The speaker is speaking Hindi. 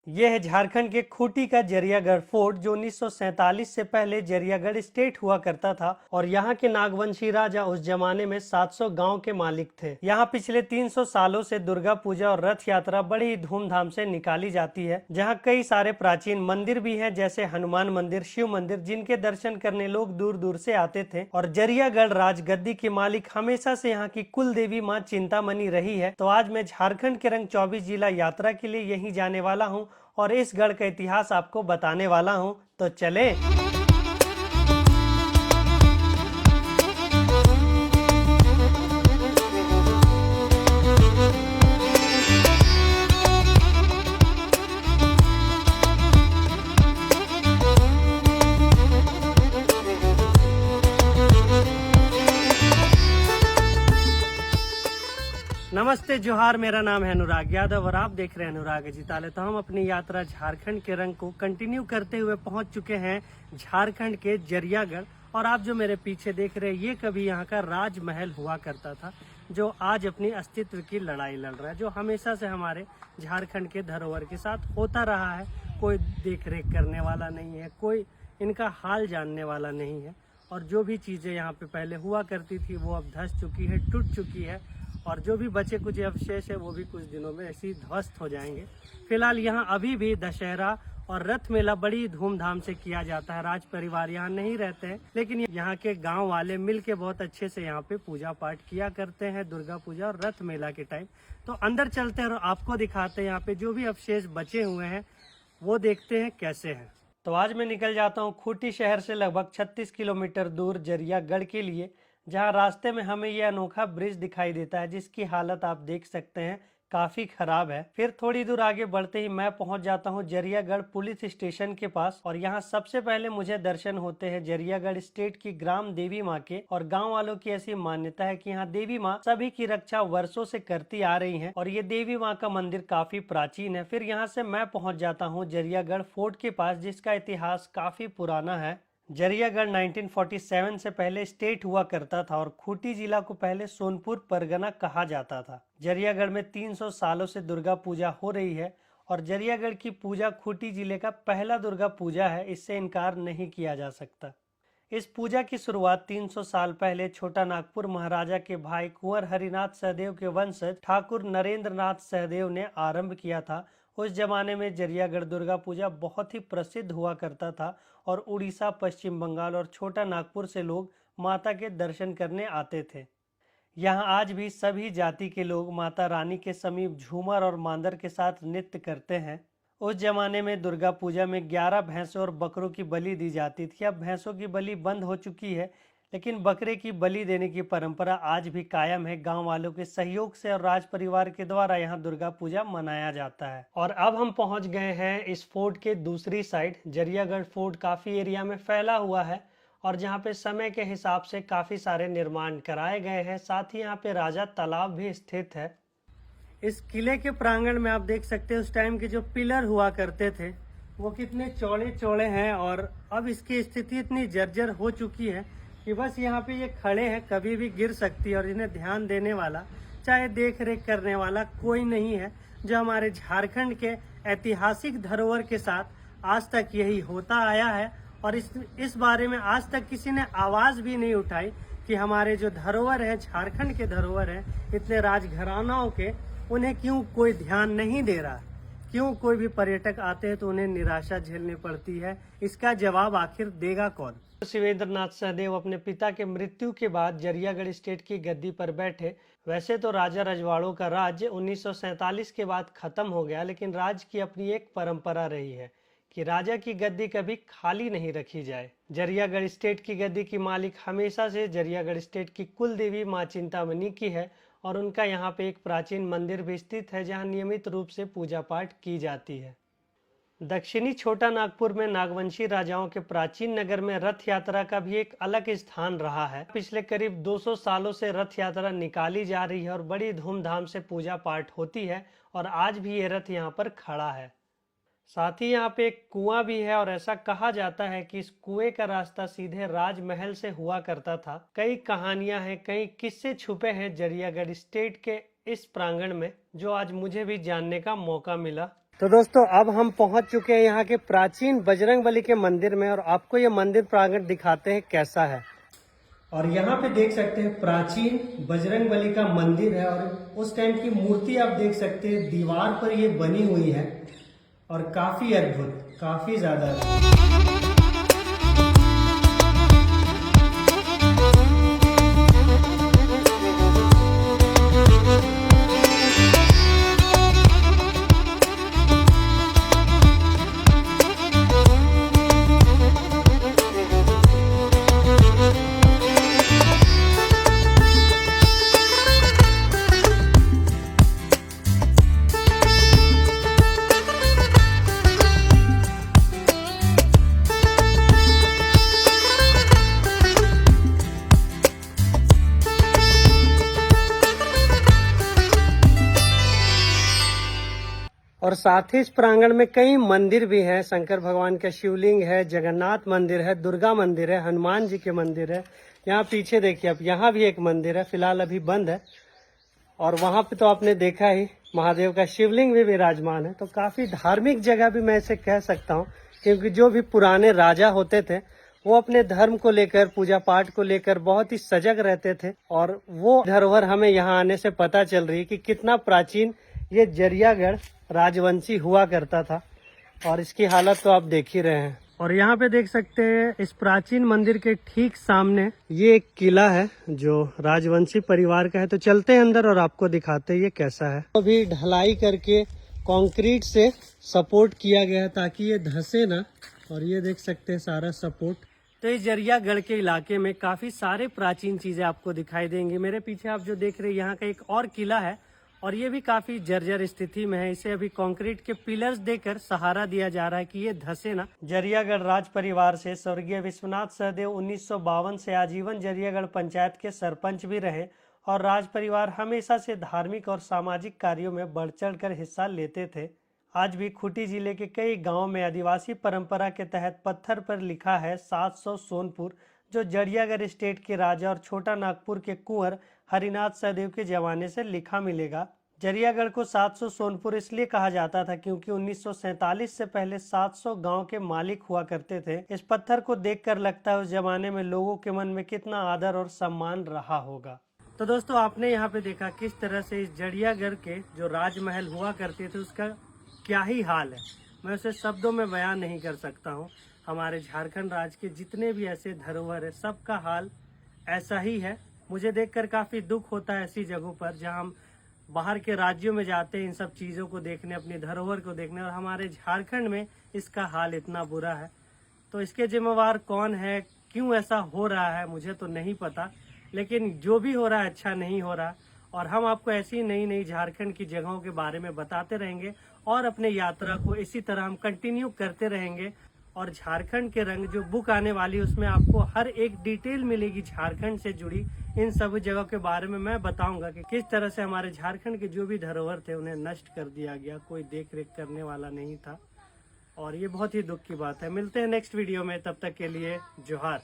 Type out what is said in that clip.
यह है झारखंड के खूंटी का जरियागढ़ फोर्ट जो 1947 से पहले जरियागढ़ स्टेट हुआ करता था और यहाँ के नागवंशी राजा उस जमाने में 700 गांव के मालिक थे। यहाँ पिछले 300 सालों से दुर्गा पूजा और रथ यात्रा बड़ी ही धूमधाम से निकाली जाती है। जहाँ कई सारे प्राचीन मंदिर भी हैं, जैसे हनुमान मंदिर, शिव मंदिर, जिनके दर्शन करने लोग दूर दूर से आते थे। और जरियागढ़ राजगद्दी के मालिक हमेशा से यहाँ की कुल देवी माँ चिंतामणि रही है। तो आज मैं झारखंड के रंग 24 जिला यात्रा के लिए यहीं जाने वाला हूँ और इस गढ़ का इतिहास आपको बताने वाला हूं, तो चले। नमस्ते जोहार, मेरा नाम है अनुराग यादव और आप देख रहे हैं अनुराग अजिताले। तो हम अपनी यात्रा झारखंड के रंग को कंटिन्यू करते हुए पहुंच चुके हैं झारखंड के जरियागढ़। और आप जो मेरे पीछे देख रहे हैं, ये कभी यहाँ का राजमहल हुआ करता था, जो आज अपनी अस्तित्व की लड़ाई लड़ रहा है, जो हमेशा से हमारे झारखंड के धरोहर के साथ होता रहा है। कोई देख रेख करने वाला नहीं है, कोई इनका हाल जानने वाला नहीं है। और जो भी चीज़ें यहाँ पे पहले हुआ करती थी वो अब धंस चुकी है, टूट चुकी है, और जो भी बचे कुछ अवशेष है वो भी कुछ दिनों में ऐसे ही ध्वस्त हो जाएंगे। फिलहाल यहाँ अभी भी दशहरा और रथ मेला बड़ी धूमधाम से किया जाता है। राज परिवार यहाँ नहीं रहते हैं, लेकिन यहाँ के गांव वाले मिलके बहुत अच्छे से यहाँ पे पूजा पाठ किया करते हैं दुर्गा पूजा और रथ मेला के टाइम। तो अंदर चलते हैं और आपको दिखाते हैं यहाँ पे जो भी अवशेष बचे हुए हैं वो देखते हैं कैसे हैं। तो आज मैं निकल जाता हूँ खूंटी शहर से लगभग 36 किलोमीटर दूर जरियागढ़ के लिए, जहाँ रास्ते में हमें यह अनोखा ब्रिज दिखाई देता है, जिसकी हालत आप देख सकते हैं काफी खराब है। फिर थोड़ी दूर आगे बढ़ते ही मैं पहुंच जाता हूं जरियागढ़ पुलिस स्टेशन के पास, और यहां सबसे पहले मुझे दर्शन होते हैं जरियागढ़ स्टेट की ग्राम देवी मां के। और गांव वालों की ऐसी मान्यता है कि यहाँ देवी मां सभी की रक्षा वर्षों से करती आ रही है और ये देवी मां का मंदिर काफी प्राचीन है। फिर यहाँ से मैं पहुंच जाता हूँ जरियागढ़ फोर्ट के पास, जिसका इतिहास काफी पुराना है। जरियागढ़ 1947 से पहले स्टेट हुआ करता था और खूंटी जिला को पहले सोनपुर परगना कहा जाता था। जरियागढ़ में 300 सालों से दुर्गा पूजा हो रही है और जरियागढ़ की पूजा खूंटी जिले का पहला दुर्गा पूजा है, इससे इनकार नहीं किया जा सकता। इस पूजा की शुरुआत 300 साल पहले छोटा नागपुर महाराजा के भाई कुंवर हरिनाथ सहदेव के वंशज ठाकुर नरेंद्र नाथ सहदेव ने आरंभ किया था। उस जमाने में जरियागढ़ दुर्गा पूजा बहुत ही प्रसिद्ध हुआ करता था और उड़ीसा, पश्चिम बंगाल और छोटा नागपुर से लोग माता के दर्शन करने आते थे। यहाँ आज भी सभी जाति के लोग माता रानी के समीप झूमर और मांदर के साथ नृत्य करते हैं। उस जमाने में दुर्गा पूजा में 11 भैंसों और बकरों की बलि दी जाती थी। अब भैंसों की बलि बंद हो चुकी है, लेकिन बकरे की बलि देने की परंपरा आज भी कायम है। गांव वालों के सहयोग से और राज परिवार के द्वारा यहाँ दुर्गा पूजा मनाया जाता है। और अब हम पहुंच गए हैं इस फोर्ट के दूसरी साइड। जरियागढ़ फोर्ट काफी एरिया में फैला हुआ है और जहाँ पे समय के हिसाब से काफी सारे निर्माण कराए गए हैं। साथ ही यहाँ पे राजा तालाब भी स्थित है। इस किले के प्रांगण में आप देख सकते हैं उस टाइम के जो पिलर हुआ करते थे वो कितने चौड़े चौड़े हैं, और अब इसकी स्थिति इतनी जर्जर हो चुकी है कि बस यहाँ पे ये खड़े हैं, कभी भी गिर सकती है। और इन्हें ध्यान देने वाला, चाहे देख रेख करने वाला कोई नहीं है। जो हमारे झारखंड के ऐतिहासिक धरोहर के साथ आज तक यही होता आया है और इस बारे में आज तक किसी ने आवाज भी नहीं उठाई कि हमारे जो धरोहर है, झारखंड के धरोहर है, इतने राजघरानाओं के, उन्हें क्यों कोई ध्यान नहीं दे रहा। क्यों कोई भी पर्यटक आते हैं तो उन्हें निराशा झेलनी पड़ती है। इसका जवाब आखिर देगा कौन। शिवेंद्र नाथ सहदेव अपने पिता के मृत्यु के बाद जरियागढ़ स्टेट की गद्दी पर बैठे। वैसे तो राजा रजवाड़ों का राज्य 1947 के बाद खत्म हो गया, लेकिन राज्य की अपनी एक परंपरा रही है कि राजा की गद्दी कभी खाली नहीं रखी जाए। जरियागढ़ स्टेट की गद्दी की मालिक हमेशा से जरियागढ़ स्टेट की कुल देवी माँ चिंतामणि की है और उनका यहाँ पे एक प्राचीन मंदिर भी स्थित है, जहाँ नियमित रूप से पूजा पाठ की जाती है। दक्षिणी छोटा नागपुर में नागवंशी राजाओं के प्राचीन नगर में रथ यात्रा का भी एक अलग स्थान रहा है। पिछले करीब 200 सालों से रथ यात्रा निकाली जा रही है और बड़ी धूमधाम से पूजा पाठ होती है और आज भी ये रथ यहाँ पर खड़ा है। साथ ही यहाँ पे एक कुआं भी है और ऐसा कहा जाता है कि इस कुएं का रास्ता सीधे राजमहल से हुआ करता था। कई कहानियां हैं, कई किस्से छुपे हैं जरियागढ़ स्टेट के इस प्रांगण में, जो आज मुझे भी जानने का मौका मिला। तो दोस्तों अब हम पहुंच चुके हैं यहाँ के प्राचीन बजरंगबली के मंदिर में और आपको ये मंदिर प्रांगण दिखाते हैं कैसा है। और यहाँ पे देख सकते हैं प्राचीन बजरंगबली का मंदिर है और उस टाइम की मूर्ति आप देख सकते हैं दीवार पर ये बनी हुई है और काफी अद्भुत, काफी ज्यादा अद्भुत। और साथ ही इस प्रांगण में कई मंदिर भी हैं। शंकर भगवान का शिवलिंग है, जगन्नाथ मंदिर है, दुर्गा मंदिर है, हनुमान जी के मंदिर है। यहाँ पीछे देखिए, अब यहाँ भी एक मंदिर है, फिलहाल अभी बंद है। और वहाँ पे तो आपने देखा ही महादेव का शिवलिंग भी विराजमान है। तो काफी धार्मिक जगह भी मैं इसे कह सकता हूँ, क्योंकि जो भी पुराने राजा होते थे वो अपने धर्म को लेकर, पूजा पाठ को लेकर बहुत ही सजग रहते थे। और वो धरोहर हमें यहाँ आने से पता चल रही है कि कितना प्राचीन ये जरियागढ़ राजवंशी हुआ करता था। और इसकी हालत तो आप देख ही रहे हैं। और यहाँ पे देख सकते हैं इस प्राचीन मंदिर के ठीक सामने ये एक किला है जो राजवंशी परिवार का है। तो चलते हैं अंदर और आपको दिखाते हैं ये कैसा है। अभी ढलाई करके कंक्रीट से सपोर्ट किया गया है ताकि ये धंसे ना। और ये देख सकते हैं सारा सपोर्ट। तो इस जरियागढ़ के इलाके में काफी सारे प्राचीन चीजें आपको दिखाई देंगी। मेरे पीछे आप जो देख रहे हैं यहाँ का एक और किला है और ये भी काफी जर्जर स्थिति में है। इसे अभी कंक्रीट के पिलर्स देकर सहारा दिया जा रहा है कि ये धंसे ना। जरियागढ़ राज परिवार से स्वर्गीय विश्वनाथ सहदेव 1952 से आजीवन जरियागढ़ पंचायत के सरपंच भी रहे और राज परिवार हमेशा से धार्मिक और सामाजिक कार्यों में बढ़ चढ़ कर हिस्सा लेते थे। आज भी खूंटी जिले के कई गाँव में आदिवासी परंपरा के तहत पत्थर पर लिखा है 700 सोनपुर, जो जरियागढ़ स्टेट के राजा और छोटा नागपुर के कुंवर हरिनाथ सहदेव के जमाने से लिखा मिलेगा। जरियागढ़ को 700 सोनपुर इसलिए कहा जाता था क्योंकि 1947 से पहले 700 गांव के मालिक हुआ करते थे। इस पत्थर को देखकर लगता है उस जमाने में लोगों के मन में कितना आदर और सम्मान रहा होगा। तो दोस्तों आपने यहाँ पे देखा किस तरह से इस जरियागढ़ के जो राजमहल हुआ करते थे उसका क्या ही हाल है। मैं उसे शब्दों में बयान नहीं कर सकता हूँ। हमारे झारखंड राज्य के जितने भी ऐसे धरोहर है सबका हाल ऐसा ही है। मुझे देखकर काफी दुख होता है ऐसी जगहों पर जहां हम बाहर के राज्यों में जाते हैं इन सब चीजों को देखने, अपनी धरोहर को देखने, और हमारे झारखंड में इसका हाल इतना बुरा है। तो इसके जिम्मेवार कौन है, क्यों ऐसा हो रहा है, मुझे तो नहीं पता। लेकिन जो भी हो रहा है अच्छा नहीं हो रहा। और हम आपको ऐसी नई नई झारखंड की जगहों के बारे में बताते रहेंगे और अपने यात्रा को इसी तरह हम कंटिन्यू करते रहेंगे। और झारखंड के रंग जो बुक आने वाली है उसमें आपको हर एक डिटेल मिलेगी झारखंड से जुड़ी। इन सभी जगहों के बारे में मैं बताऊंगा कि किस तरह से हमारे झारखंड के जो भी धरोहर थे उन्हें नष्ट कर दिया गया, कोई देख रेख करने वाला नहीं था। और ये बहुत ही दुख की बात है। मिलते हैं नेक्स्ट वीडियो में, तब तक के लिए जोहार।